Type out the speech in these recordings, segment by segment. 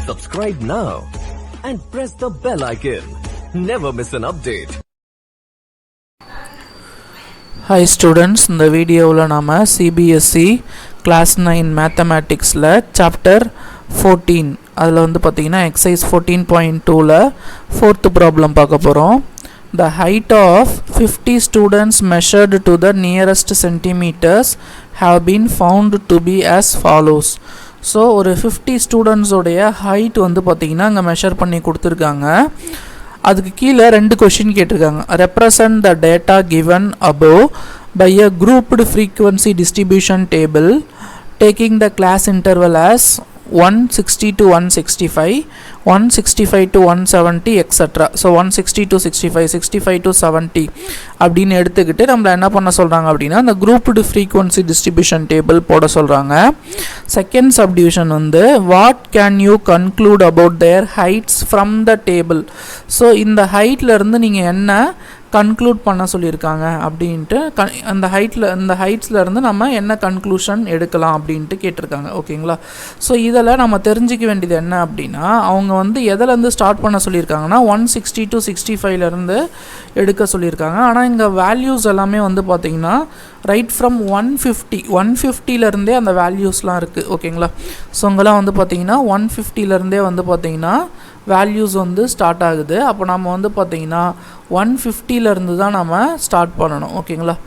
Subscribe now and press the bell icon. Never miss an update. Hi students, in the video நாம CBSE class 9 mathematicsல chapter 14 அதுல வந்து பாத்தீங்கன்னா exercise 14.2ல fourth problem பார்க்க போறோம். The height of 50 students measured to the nearest centimeters have been found to be as follows. So ஒரு 50 students உடைய height வந்து பாத்தீங்கன்னா அங்க மெஷர் பண்ணி கொடுத்திருக்காங்க. அதுக்கு கீழ ரெண்டு क्वेश्चन கேட்டிருக்காங்க. Represent the data given above by a grouped frequency distribution table taking the class interval as 160 to 165, 165 to 170 etc. So 160 to 65, 65 to 70 அப்படின்னு எடுத்துக்கிட்டு நம்மள என்ன பண்ண சொல்றாங்க அப்படினா அந்த grouped frequency distribution table போட சொல்றாங்க. Second subdivision வந்து what can you conclude about their heights from the table. So இந்த ஹைட்ல இருந்து நீங்க என்ன கன்க்ளூட் பண்ண சொல்லியிருக்காங்க அப்படின்ட்டு அந்த ஹைட்ஸ்ல இருந்து நம்ம என்ன கன்க்ளூஷன் எடுக்கலாம் அப்படின்ட்டு கேட்டிருக்காங்க. ஓகேங்களா? ஸோ இதில் நம்ம தெரிஞ்சிக்க வேண்டியது என்ன அப்படின்னா அவங்க வந்து எதிலேருந்து ஸ்டார்ட் பண்ண சொல்லியிருக்காங்கன்னா 160 to 65லேருந்து எடுக்க சொல்லியிருக்காங்க. ஆனால் இங்கே வேல்யூஸ் எல்லாமே வந்து பார்த்திங்கன்னா ரைட் ஃப்ரம் 150லேருந்தே அந்த வேல்யூஸ்லாம் இருக்குது. ஓகேங்களா? ஸோ இங்கெல்லாம் வந்து பார்த்திங்கன்னா 150லேருந்தே வந்து பார்த்திங்கன்னா வேல்யூஸ் வந்து ஸ்டார்ட் ஆகுது. அப்போ நம்ம வந்து பார்த்திங்கன்னா 150லேருந்து தான் நம்ம ஸ்டார்ட் பண்ணணும். ஓகேங்களா?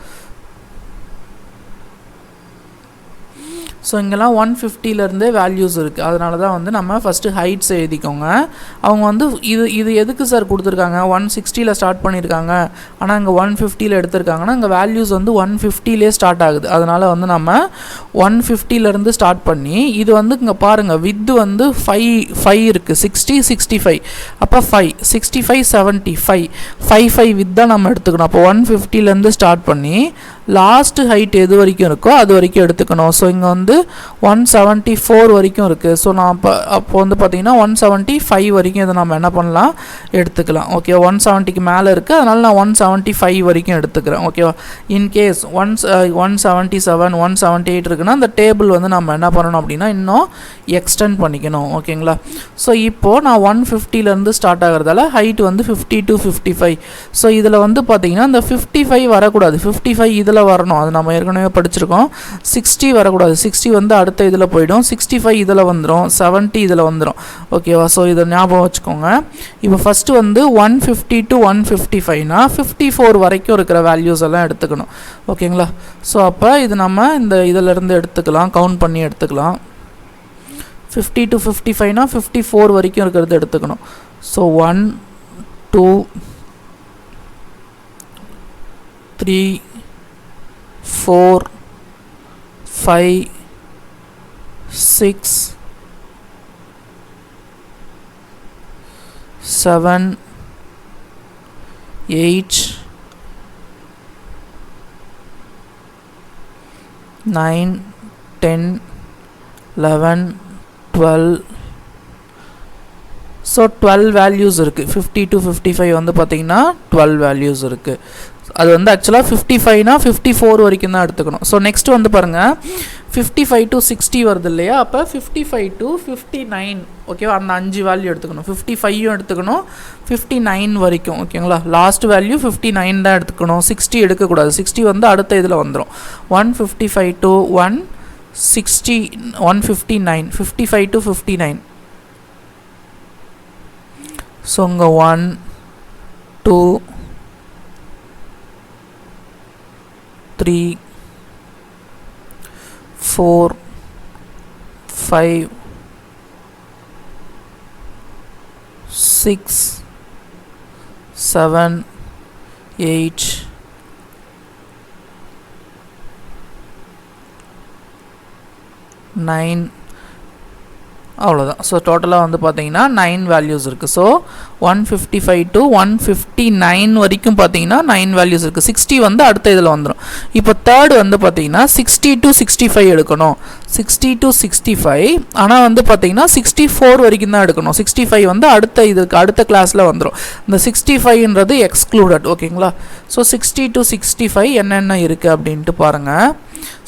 ஸோ இங்கெல்லாம் 150லேருந்தே வேல்யூஸ் இருக்குது. அதனால தான் வந்து நம்ம ஃபஸ்ட்டு ஹைட்ஸ் எழுதிக்கோங்க. அவங்க வந்து இது எதுக்கு சார் கொடுத்துருக்காங்க 160ல் ஸ்டார்ட் பண்ணியிருக்காங்க ஆனால் இங்கே 150ல் எடுத்திருக்காங்கன்னா இங்கே வேல்யூஸ் வந்து 150லே ஸ்டார்ட் ஆகுது. அதனால் வந்து நம்ம 150லேருந்து ஸ்டார்ட் பண்ணி இது வந்து இங்கே பாருங்கள் வித்து வந்து 5 இருக்குது 60 65 அப்போ 5 65 75 5 வித் தான் நம்ம எடுத்துக்கணும். அப்போ 150லேருந்து ஸ்டார்ட் பண்ணி லாஸ்ட் ஹைட் எது வரைக்கும் இருக்கோ அது வரைக்கும் எடுத்துக்கணும். ஸோ இங்கே வந்து 174 வரைக்கும் இருக்குது. ஸோ நான் அப்போ வந்து பார்த்திங்கன்னா 175 வரைக்கும் இதை நம்ம என்ன பண்ணலாம் எடுத்துக்கலாம். ஓகே 170க்கு மேலே இருக்குது அதனால் நான் 175 வரைக்கும் எடுத்துக்கிறேன். ஓகேவா? இன்கேஸ் 177 178 இருக்குன்னா அந்த டேபிள் வந்து நம்ம என்ன பண்ணணும் அப்படின்னா இன்னும் எக்ஸ்டெண்ட் பண்ணிக்கணும். ஓகேங்களா? ஸோ இப்போது நான் 150லேருந்து ஸ்டார்ட் ஆகிறதால ஹைட் வந்து 50 to 55. ஸோ இதில் வந்து பார்த்திங்கன்னா இந்த 55 வரக்கூடாது 55 இதில் வரணும். அது நம்ம ஏற்கனவே படிச்சிருக்கோம். 60 வரக்கூடாது 60 வந்து அடுத்த இதில் போயிடும் 65 இதில் வந்துடும் 70 இதில் வந்துடும். ஓகேவா? ஸோ இதை ஞாபகம் வச்சுக்கோங்க. இப்போ ஃபஸ்ட்டு வந்து 150 to 155னா 54 வரைக்கும் இருக்கிற வேல்யூஸ் எல்லாம் எடுத்துக்கணும். ஓகேங்களா? ஸோ அப்போ இது நம்ம இந்த இதிலேருந்து எடுத்துக்கலாம் கவுண்ட் பண்ணி எடுத்துக்கலாம். 50 to 55னா 54 வரைக்கும் இருக்கிறது எடுத்துக்கணும். ஸோ 1 2 3 4 5 6 7 8 9 10 11 12. ஸோ 12 வேல்யூஸ் இருக்குது. 50 to 55 வந்து பார்த்திங்கன்னா 12 வேல்யூஸ் இருக்குது. அது வந்து ஆக்சுவலாக 55னா 54 வரைக்கும் தான் எடுத்துக்கணும். ஸோ நெக்ஸ்ட் வந்து பாருங்கள் 55 to 60 வருது இல்லையா? அப்போ 55 to 59 ஓகேவா? அந்த 5 வேல்யூ எடுத்துக்கணும். 55யும் எடுத்துக்கணும் 59 வரைக்கும். ஓகேங்களா? லாஸ்ட் வேல்யூ 59 தான் எடுத்துக்கணும் 60 எடுக்கக்கூடாது. 60 வந்து அடுத்த இதில் வந்துடும். 155 to 160 159 55 to 59. ஸோ இங்கே 1 2 3 4 5 6 7 8 9 அவ்வளோதான். ஸோ டோட்டலாக வந்து பார்த்தீங்கன்னா 9 வேல்யூஸ் இருக்குது. ஸோ 155 to 159 வரைக்கும் பார்த்தீங்கன்னா 9 வேல்யூஸ் இருக்குது. 60 வந்து அடுத்த இதில் வந்துடும். இப்போ தேர்டு வந்து பார்த்தீங்கன்னா 60 to 65 எடுக்கணும். 60 to 65 ஆனால் வந்து பார்த்தீங்கன்னா 64 வரைக்கும் தான் எடுக்கணும். 65 வந்து அடுத்த கிளாஸில் வந்துடும். இந்த 65ன்றது எக்ஸ்க்ளூடட். ஓகேங்களா? ஸோ 60 to 65 என்னென்ன இருக்குது அப்படின்ட்டு பாருங்கள்.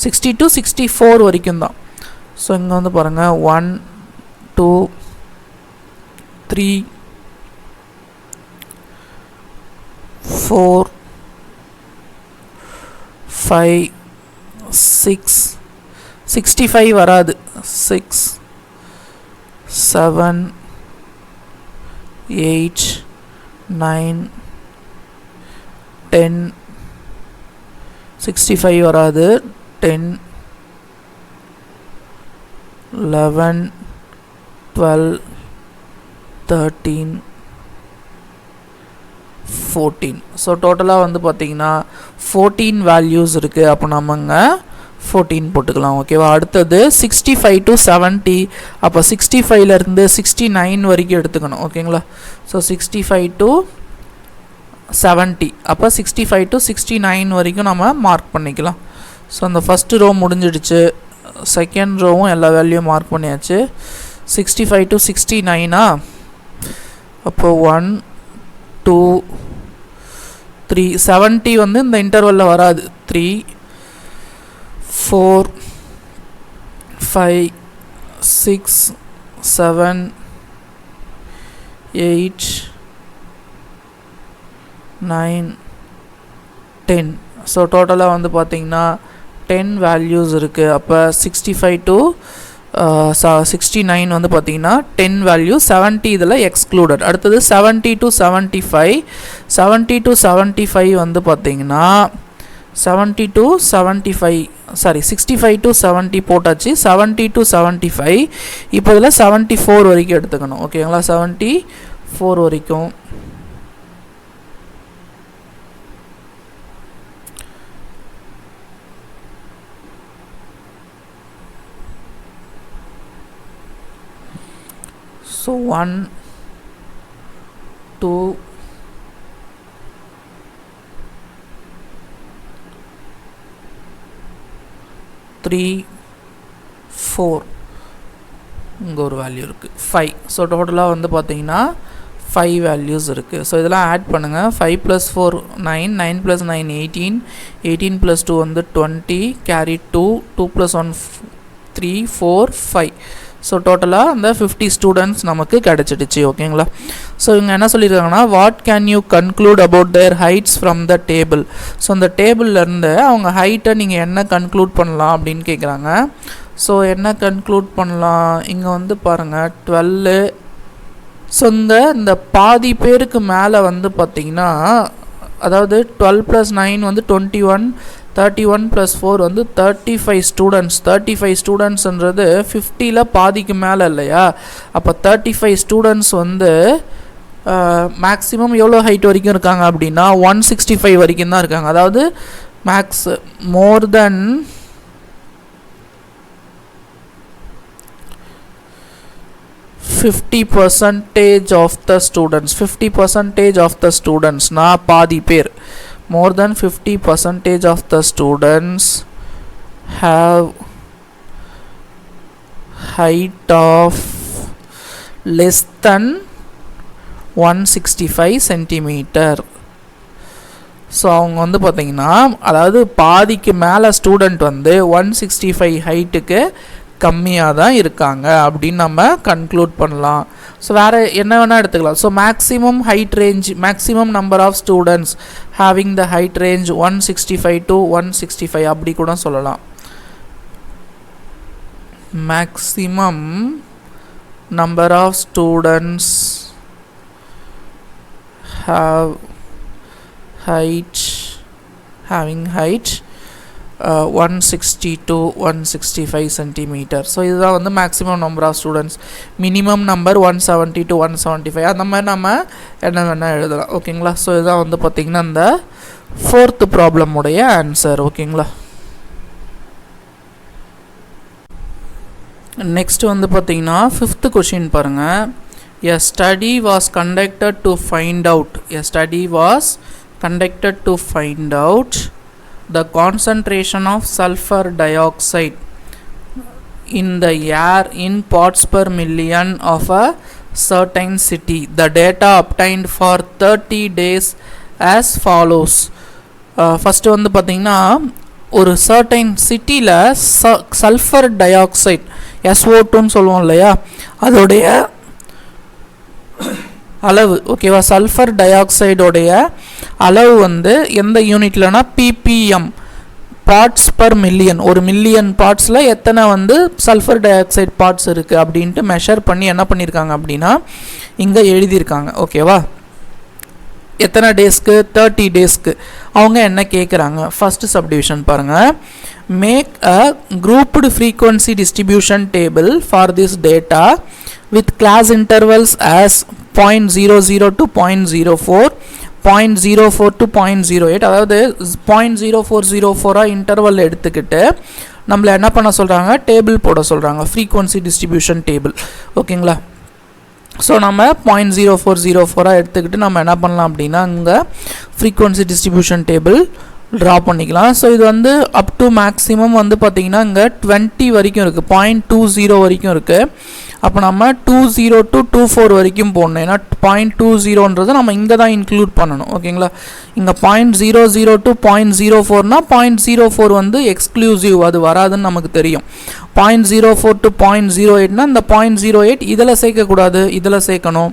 60 to 64 வரைக்கும் தான். ஸோ இங்கே வந்து பாருங்கள் 1 2 3 4 5 6 65 வராது 6 7 8 9 10 65 வராது 10 11 12 13 14. ஸோ டோட்டலாக வந்து பார்த்திங்கன்னா 14 வேல்யூஸ் இருக்குது. அப்போ நம்மங்க 14 போட்டுக்கலாம். ஓகேவா. அடுத்தது 65 to 70. அப்போ 65லேருந்து 69 வரைக்கும் எடுத்துக்கணும். ஓகேங்களா. So 65 to 70. அப்போ 65 to 69 வரைக்கும் நம்ம மார்க் பண்ணிக்கலாம். ஸோ அந்த ஃபஸ்ட்டு ரோ முடிஞ்சிடுச்சு. செகண்ட் ரோவும் எல்லா வேல்யூவும் மார்க் பண்ணியாச்சு. 65 to 69. அப்போ 1 2 3 70 வந்து இந்த இன்டர்வலில் வராது. 3 4 5 6 7 8 9 10. ஸோ டோட்டலாக வந்து பார்த்திங்கன்னா 10 வேல்யூஸ் இருக்குது. அப்போ 65 to 69 வந்து பார்த்திங்கன்னா 10 வேல்யூ, 70 இதில் எக்ஸ்க்ளூடட். அடுத்தது 70 to 75. 70 to 75 வந்து பார்த்திங்கன்னா 70 to 75 65 to 70 போட்டாச்சு. 70 to 75. இப்போ இதில் 74 வரைக்கும் எடுத்துக்கணும். ஓகேங்களா. 74 வரைக்கும். ஸோ 1 2 3 4 இங்கே ஒரு வேல்யூ இருக்குது 5. ஸோ டோட்டலாக வந்து பார்த்தீங்கன்னா 5 வேல்யூஸ் இருக்குது. ஸோ இதெல்லாம் ஆட் பண்ணுங்கள். 5 + 4 9, 9 + 9 18, 18 + 2 வந்து 20, கேரி 2, 2 + 1 3 4 5. ஸோ டோட்டலாக அந்த 50 ஸ்டூடெண்ட்ஸ் நமக்கு கிடச்சிடுச்சு. ஓகேங்களா. ஸோ இவங்க என்ன சொல்லியிருக்காங்கன்னா, what can you conclude about their heights from the table. So அந்த டேபிள்லேருந்து அவங்க ஹைட்டை நீங்கள் என்ன கன்க்ளூட் பண்ணலாம் அப்படின்னு கேட்குறாங்க. ஸோ என்ன கன்க்ளூட் பண்ணலாம், இங்கே வந்து பாருங்கள் 12. ஸோ இந்த பாதி பேருக்கு மேலே வந்து பார்த்திங்கன்னா, அதாவது 12 + 9 வந்து 21, 31 + 4 வந்து 35 ஸ்டூடெண்ட்ஸ். 35 ஸ்டூடெண்ட்ஸ்ன்றது 50ல் பாதிக்கு மேலே இல்லையா. அப்போ 35 ஸ்டூடெண்ட்ஸ் வந்து மேக்ஸிமம் எவ்வளோ ஹைட் வரைக்கும் இருக்காங்க அப்படின்னா 165 வரைக்கும் தான் இருக்காங்க. அதாவது max more than 50% of the students. 50% of the ஸ்டூடெண்ட்ஸ்னா பாதி பேர். More than 50% of the students have height of less than 165 centimeter. So அவங்க வந்து பார்த்திங்கன்னா, அதாவது பாதிக்கு மேலே ஸ்டூடெண்ட் வந்து 165 ஹைட்டுக்கு கம்மியாக தான் இருக்காங்க அப்படின்னு நம்ம கன்க்ளூட் பண்ணலாம். ஸோ வேறு என்ன வேணால் எடுத்துக்கலாம். So maximum height range, maximum number of students having the height range 165 to 165 அப்படி கூட சொல்லலாம். Maximum number of students having height 160 to 165 centimeter. So இதுதான் வந்து maximum number of students. Minimum number 170 to 175. அந்த மாதிரி நம்ம என்ன வேணால் எழுதலாம். ஓகேங்களா. ஸோ இதுதான் வந்து பார்த்திங்கன்னா இந்த 4th ப்ராப்ளமுடைய ஆன்சர். ஓகேங்களா. நெக்ஸ்ட் வந்து பார்த்திங்கன்னா 5th கொஷின் பாருங்கள். A study was conducted to find out the concentration of sulfur dioxide in the air in parts per million of a certain city. The data obtained for 30 days as follows. First வந்து பார்த்தீங்கன்னா, ஒரு certain சிட்டியில் sulphur di oxide SO2ன்னு சொல்லுவோம் இல்லையா, அதோடைய அளவு ஓகேவா sulphur tie ஆக்சைடோடைய அளவு வந்து எந்த யூனிட்லனா ppm பார்ட்ஸ் பர் மில்லியன் ஒரு மில்லியன் பார்ட்ஸில் எத்தனை வந்து சல்ஃபர் டை ஆக்சைடு பார்ட்ஸ் இருக்குது அப்படின்ட்டு மெஷர் பண்ணி என்ன பண்ணியிருக்காங்க அப்படின்னா இங்கே எழுதியிருக்காங்க ஓகேவா எத்தனை டேஸ்க்கு 30 டேஸ்க்கு அவங்க என்ன கேட்குறாங்க ஃபஸ்ட்டு சப்டிவிஷன் பாருங்கள் make a grouped frequency distribution table for this data with class intervals as 0.00 to 0.04 0.04 to 0.08 அதாவது 0.0404 இன்டர்வல் எடுத்துக்கிட்டு நம்மளை என்ன பண்ண சொல்கிறாங்க டேபிள் போட சொல்கிறாங்க ஃப்ரீக்வன்சி டிஸ்ட்ரிபியூஷன் டேபிள் ஓகேங்களா ஸோ நம்ம 0.0404 எடுத்துக்கிட்டு நம்ம என்ன பண்ணலாம் அப்படின்னா இங்கே ஃப்ரீக்வன்சி டிஸ்ட்ரிபியூஷன் டேபிள் ட்ரா பண்ணிக்கலாம் ஸோ இது வந்து அப் டு மேக்ஸிமம் வந்து பார்த்திங்கன்னா இங்கே 20 வரைக்கும் இருக்குது 0.20 வரைக்கும் இருக்குது அப்போ நம்ம 20 to 24 வரைக்கும் போடணும் ஏன்னா 0.20ன்றது நம்ம இங்கே தான் இன்க்ளூட் பண்ணணும் ஓகேங்களா இங்கே 0.00 to 0.04னா 0.04 வந்து எக்ஸ்க்ளூசிவ் அது வராதுன்னு நமக்கு தெரியும் 0.04 to 0.08னா இந்த 0.08 இதில் சேர்க்கக்கூடாது இதில் சேர்க்கணும்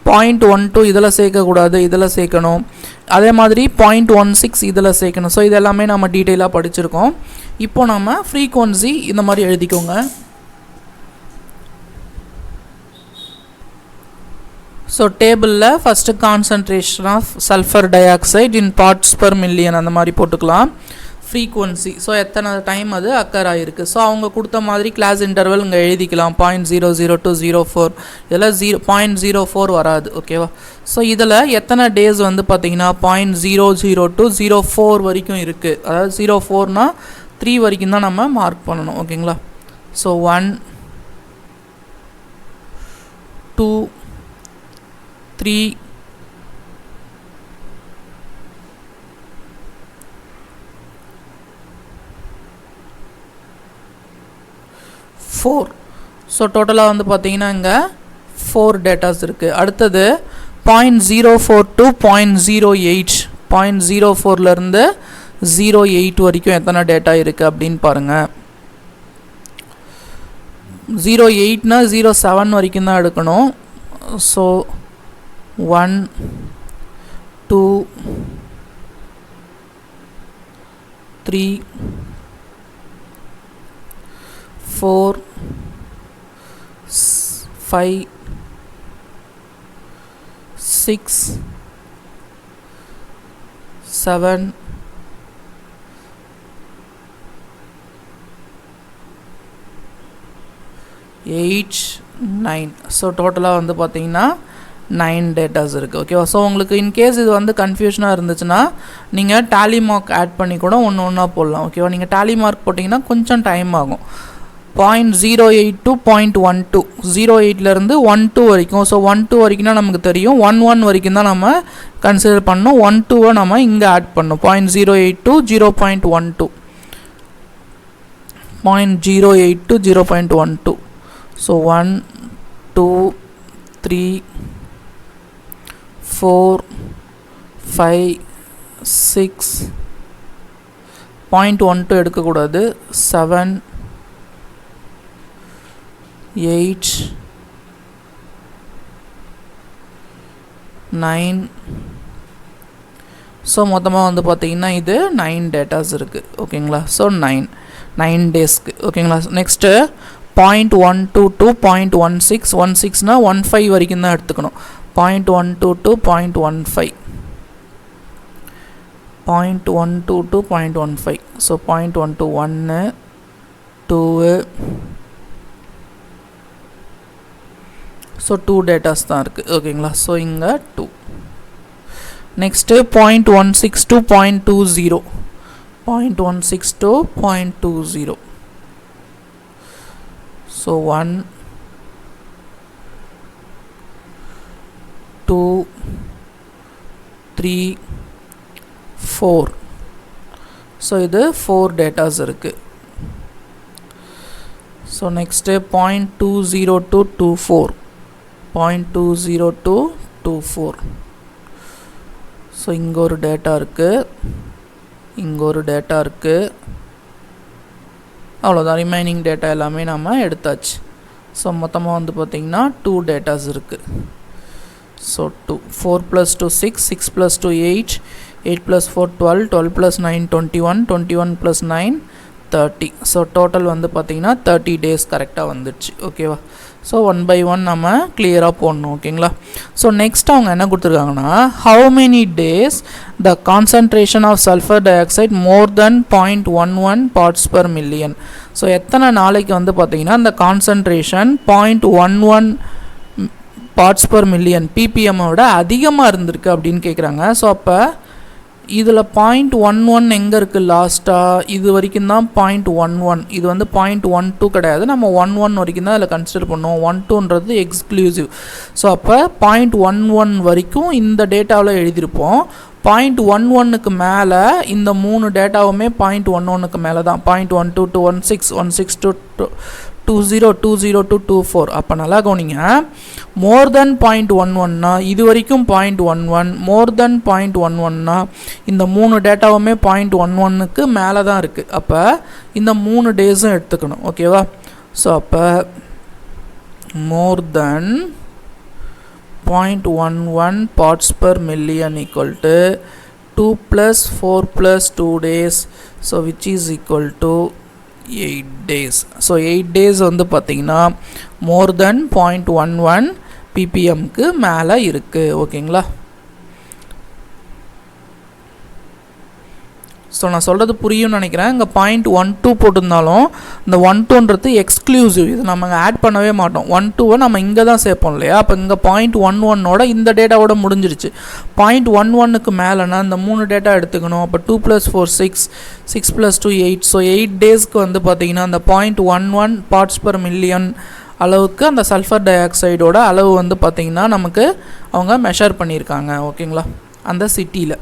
0.12 இதில் சேர்க்கக்கூடாது இதில் சேர்க்கணும் அதே மாதிரி 0.16 இதில் சேர்க்கணும் ஸோ இது எல்லாமே நம்ம டீட்டெயிலாக படிச்சிருக்கோம் இப்போ நம்ம ஃப்ரீக்வன்சி இந்த மாதிரி எழுதிக்கோங்க ஸோ டேபிளில் first concentration of sulphur dioxide in parts per million அந்த மாதிரி போட்டுக்கலாம் ஃப்ரீக்வன்சி ஸோ எத்தனை டைம் அது அக்கர் ஆகிருக்கு ஸோ அவங்க கொடுத்த மாதிரி கிளாஸ் இன்டர்வல் இங்கே எழுதிக்கலாம் 0.00 to 04 இதில் 0.04 வராது ஓகேவா ஸோ இதில் எத்தனை டேஸ் வந்து பார்த்திங்கன்னா 0.00 to 04 வரைக்கும் இருக்குது அதாவது 04னா 3 வரைக்கும் தான் நம்ம மார்க் பண்ணணும் ஓகேங்களா ஸோ 1 2 3 4 ஸோ டோட்டலாக வந்து பார்த்தீங்கன்னா இங்கே 4 டேட்டாஸ் இருக்குது அடுத்தது 0.04 to 0.08 0.04லேருந்து 0.8 வரைக்கும் எத்தனை டேட்டா இருக்குது அப்படின்னு பாருங்கள் 0.8னா 0.7 வரைக்கும் தான் எடுக்கணும் ஸோ 1 2 3 4 5 6 7 8 9 ஸோ டோட்டலாக வந்து பார்த்தீங்கன்னா 9 டேட்டாஸ் இருக்குது ஓகேவா ஸோ உங்களுக்கு இன்கேஸ் இது வந்து கன்ஃபியூஷனாக இருந்துச்சுன்னா நீங்கள் டேலி மார்க் ஆட் பண்ணி கூட ஒன்று ஒன்றா போடலாம் ஓகேவா நீங்கள் டேலி மார்க் போட்டிங்கன்னா கொஞ்சம் டைம் ஆகும் 0.08 to 0.12 0.8லேருந்து 1.2 வரைக்கும் ஸோ 1.2 வரைக்கும்னா நமக்கு தெரியும் 1.1 வரைக்கும் தான் நம்ம கன்சிடர் பண்ணணும் 1.2 நம்ம இங்கே ஆட் பண்ணணும் 0.08 to 0.12 0.08 to 0.12 ஸோ 1 2 3 4 5 6 0.12 எடுக்கக்கூடாது 7 8 9 ஸோ மொத்தமாக வந்து பார்த்தீங்கன்னா இது 9 டேட்டாஸ் இருக்குது ஓகேங்களா ஸோ 9 டேஸ்க்கு ஓகேங்களா நெக்ஸ்ட்டு 0.12 to 0.16 16னா 15 வரைக்கும் தான் எடுத்துக்கணும் 0.12 to 0.15 0.12 to 0.15 so 0.12 1 2 so 2 datas தான் இருக்குது ஓகேங்களா ஸோ இங்கே 2 next 0.16 to 0.20 0.16 to 0.20 so 1 2 3 4 so இது 4 டேட்டாஸ் இருக்குது so next 0.20 to 24 0.20 to 24 so இங்கே ஒரு டேட்டா இருக்குது இங்கே ஒரு டேட்டா இருக்குது அவ்வளோதான் ரிமைனிங் டேட்டா எல்லாமே நம்ம எடுத்தாச்சு ஸோ மொத்தமாக வந்து பார்த்திங்கன்னா 2 டேட்டாஸ் இருக்குது So 2, 4 plus 2 6, 6 plus 2 8, 8 plus 4 12, 12 plus 9 21, 21 plus 9 30. So total வந்து பார்த்தீங்கன்னா 30 days கரெக்டாக வந்துடுச்சு. ஓகேவா? ஸோ 1 by 1 நம்ம கிளியராக போடணும். ஓகேங்களா? ஸோ நெக்ஸ்ட் அவங்க என்ன கொடுத்துருக்காங்கன்னா how many days the concentration of sulfur dioxide more than 0.11 parts per million. So எத்தனை நாளைக்கு வந்து பார்த்தீங்கன்னா இந்த கான்சன்ட்ரேஷன் 0.11 பார்ட்ஸ் பர் மில்லியன் ppmோட அதிகமாக இருந்திருக்கு அப்படின்னு கேட்குறாங்க. ஸோ அப்போ இதில் 0.11 எங்கே இருக்குது லாஸ்ட்டாக? இது வரைக்கும் தான் 0.11. இது வந்து 0.12 கிடையாது. நம்ம 11 வரைக்கும் தான் இதில் கன்சிடர் பண்ணுவோம். 12ன்றது எக்ஸ்க்ளூசிவ். ஸோ அப்போ 0.11 வரைக்கும் இந்த டேட்டாவில் எழுதியிருப்போம். 0.11க்கு மேலே இந்த 3 டேட்டாவுமே 0.11க்கு மேலே தான். 0.12 to 16, 16 to 20, 20 to 24. அப்போ நல்லா கவனிங்க. மோர் தென் 0.11னா இது வரைக்கும் 0.11, மோர் தென் 0.11னா இந்த 3 டேட்டாவுமே 0.11க்கு மேலே தான் இருக்குது. அப்போ இந்த 3 டேஸும் எடுத்துக்கணும். ஓகேவா? ஸோ அப்போ மோர் தென் 0.11 parts per million equal to 2 plus 4 plus 2 days. So which is equal to 8 days. So 8 days வந்து பார்த்தீங்கன்னா more than 0.11 ppmக்கு மேலே இருக்குது. ஓகேங்களா? ஸோ நான் சொல்கிறது புரியும்னு நினைக்கிறேன். இங்கே 0.12 போட்டிருந்தாலும் இந்த 12ன்றது எக்ஸ்க்ளூசிவ். இது நம்ம ஆட் பண்ணவே மாட்டோம். 12வை நம்ம இங்கே தான் சேர்ப்போம் இல்லையா? அப்போ இங்கே 0.11ஓட இந்த டேட்டாவோட முடிஞ்சிருச்சு. 0.11க்கு மேலேனா இந்த 3 டேட்டா எடுத்துக்கணும். அப்போ 2 plus 4 6, 6 plus 2 8. ஸோ 8 டேஸ்க்கு வந்து பார்த்திங்கன்னா அந்த 0.11 பார்ட்ஸ் பர் மில்லியன் அளவுக்கு அந்த சல்ஃபர் டை ஆக்சைடோட அளவு வந்து பார்த்திங்கன்னா நமக்கு அவங்க மெஷர் பண்ணியிருக்காங்க. ஓகேங்களா? அந்த சிட்டியில்.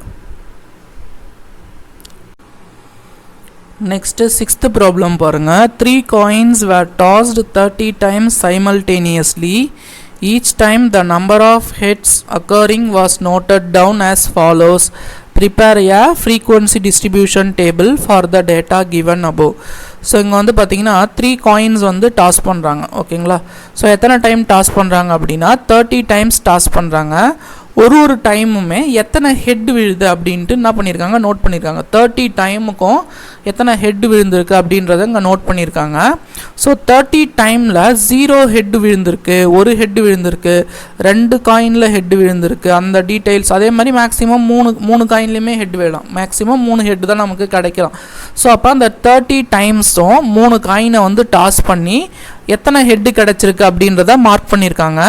Next, 6th problem பாருங்க. 3 coins were tossed 30 times simultaneously. Each time the number of hits occurring was noted down as follows. Prepare a frequency distribution table for the data given above. So இங்கே வந்து பார்த்தீங்கன்னா 3 coins வந்து toss பண்ணுறாங்க. ஓகேங்களா? So எத்தனை time toss பண்ணுறாங்க அப்படின்னா 30 times toss பண்ணுறாங்க. ஒரு டைமுமே எத்தனை ஹெட் விழுது அப்படின்ட்டு என்ன பண்ணியிருக்காங்க நோட் பண்ணியிருக்காங்க. 30 டைமுக்கும் எத்தனை ஹெட் விழுந்திருக்கு அப்படின்றத இங்கே நோட் பண்ணியிருக்காங்க. ஸோ 30 டைமில் 0 ஹெட் விழுந்திருக்கு, 1 ஹெட் விழுந்திருக்கு, 2 காயினில் ஹெட் விழுந்திருக்கு. அந்த டீட்டெயில்ஸ் அதே மாதிரி மேக்ஸிமம் 3 காயின்லேயுமே ஹெட் விழலாம். மேக்ஸிமம் 3 ஹெட் தான் நமக்கு கிடைக்கலாம். ஸோ அப்போ அந்த 30 டைம்ஸும் 3 காயினை வந்து டாஸ் பண்ணி எத்தனை ஹெட்டு கிடச்சிருக்கு அப்படின்றத மார்க் பண்ணியிருக்காங்க.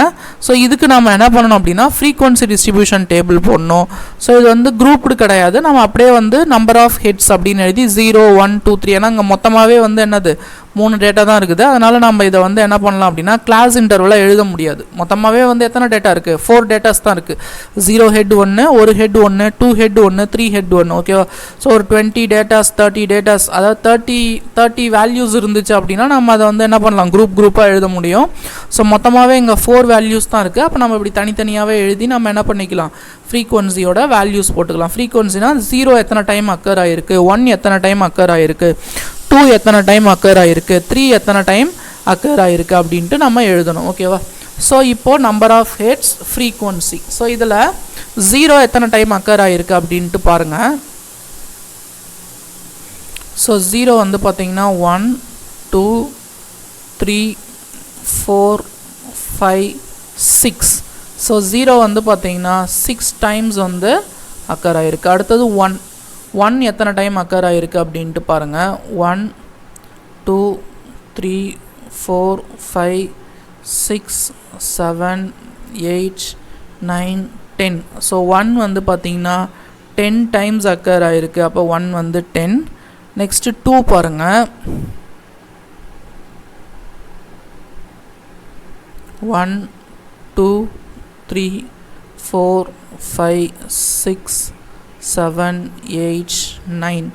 ஸோ இதுக்கு நம்ம என்ன பண்ணணும் அப்படின்னா ஃப்ரீக்வன்சி டிஸ்ட்ரிபியூஷன் டேபிள் போடணும். ஸோ இது வந்து குரூப்டு கிடையாது. நம்ம அப்படியே வந்து நம்பர் ஆஃப் ஹெட்ஸ் அப்படின்னு எழுதி 0 1 2 3. ஏன்னா இங்கே மொத்தமாகவே வந்து என்னது 3 டேட்டா தான் இருக்குது. அதனால் நம்ம இதை வந்து என்ன பண்ணலாம் அப்படின்னா கிளாஸ் இன்டர்வலாக எழுத முடியாது. மொத்தமாகவே வந்து எத்தனை டேட்டா இருக்குது? 4 டேட்டாஸ் தான் இருக்குது. 0 ஹெட் 1, 1 ஹெட் 1, 2 ஹெட் 1, 3 ஹெட் 1. ஓகேவா? ஸோ ஒரு 20 டேட்டாஸ் 30 டேட்டாஸ், அதாவது 30 வேல்யூஸ் இருந்துச்சு அப்படின்னா நம்ம அதை வந்து என்ன பண்ணலாம் குரூப்பாக எழுத முடியும். ஸோ மொத்தமாகவே இங்கே 4 வேல்யூஸ் தான் இருக்குது. அப்போ நம்ம இப்படி தனித்தனியாகவே எழுதி நம்ம என்ன பண்ணிக்கலாம் ஃப்ரீக்வன்சியோட வேல்யூஸ் போட்டுக்கலாம். ஃப்ரீக்வன்சினா 0 எத்தனை டைம் அக்கர் ஆகிருக்கு, 1 எத்தனை டைம் அக்கர் ஆகிருக்கு, 2 எத்தனை டைம் அக்கர் ஆகிருக்கு, 3 எத்தனை டைம் அக்கர் ஆகிருக்கு அப்படின்ட்டு நம்ம எழுதணும். ஓகேவா? ஸோ இப்போது number of heads frequency. So இதில் 0 எத்தனை டைம் அக்கர் ஆகிருக்கு அப்படின்ட்டு பாருங்கள். ஸோ 0 வந்து பார்த்திங்கன்னா 1 2 3 4 5 6. ஸோ 0 வந்து பார்த்திங்கன்னா 6 டைம்ஸ் வந்து அக்கர் ஆகிருக்கு. அடுத்தது 1 எத்தனை டைம் அக்கர் ஆகிருக்கு அப்படின்ட்டு பாருங்கள். 1 2 3 4 5 6 7 8 9 10. ஸோ 1 வந்து பார்த்திங்கன்னா 10 டைம்ஸ் அக்கர் ஆகிருக்கு. அப்போ 1 வந்து 10. நெக்ஸ்ட்டு 2 பாருங்கள். 1 2 3 4 5 6 7 8 9.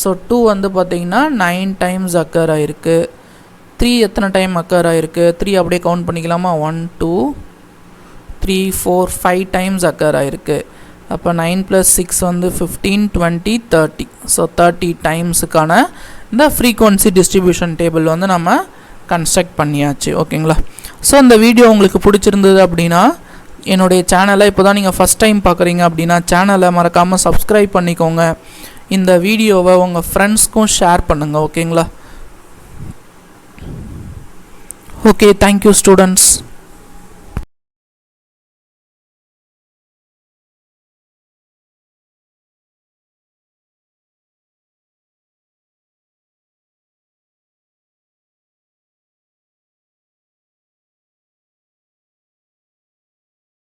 ஸோ 2 வந்து பார்த்திங்கன்னா 9 டைம்ஸ் அக்கர் ஆகிருக்கு. 3 எத்தனை டைம் அக்கர் ஆகிருக்கு? 3 அப்படியே கவுண்ட் பண்ணிக்கலாமா? 1 2 3 4 5 டைம்ஸ் அக்கர் ஆகிருக்கு. அப்போ 9 + 6 வந்து 15 20 30. ஸோ 30 டைம்ஸுக்கான இந்த ஃப்ரீக்வன்சி டிஸ்ட்ரிபியூஷன் டேபிள் வந்து நம்ம கன்ஸ்ட்ரக்ட் பண்ணியாச்சு. ஓகேங்களா? ஸோ இந்த வீடியோ உங்களுக்கு பிடிச்சிருந்தது அப்படின்னா என்னுடைய சேனலை இப்போ தான் நீங்கள் ஃபஸ்ட் டைம் பார்க்குறீங்க அப்படின்னா சேனலை மறக்காமல் சப்ஸ்கிரைப் பண்ணிக்கோங்க. இந்த வீடியோவை உங்கள் ஃப்ரெண்ட்ஸ்க்கும் ஷேர் பண்ணுங்கள். ஓகேங்களா? Okay, thank you students.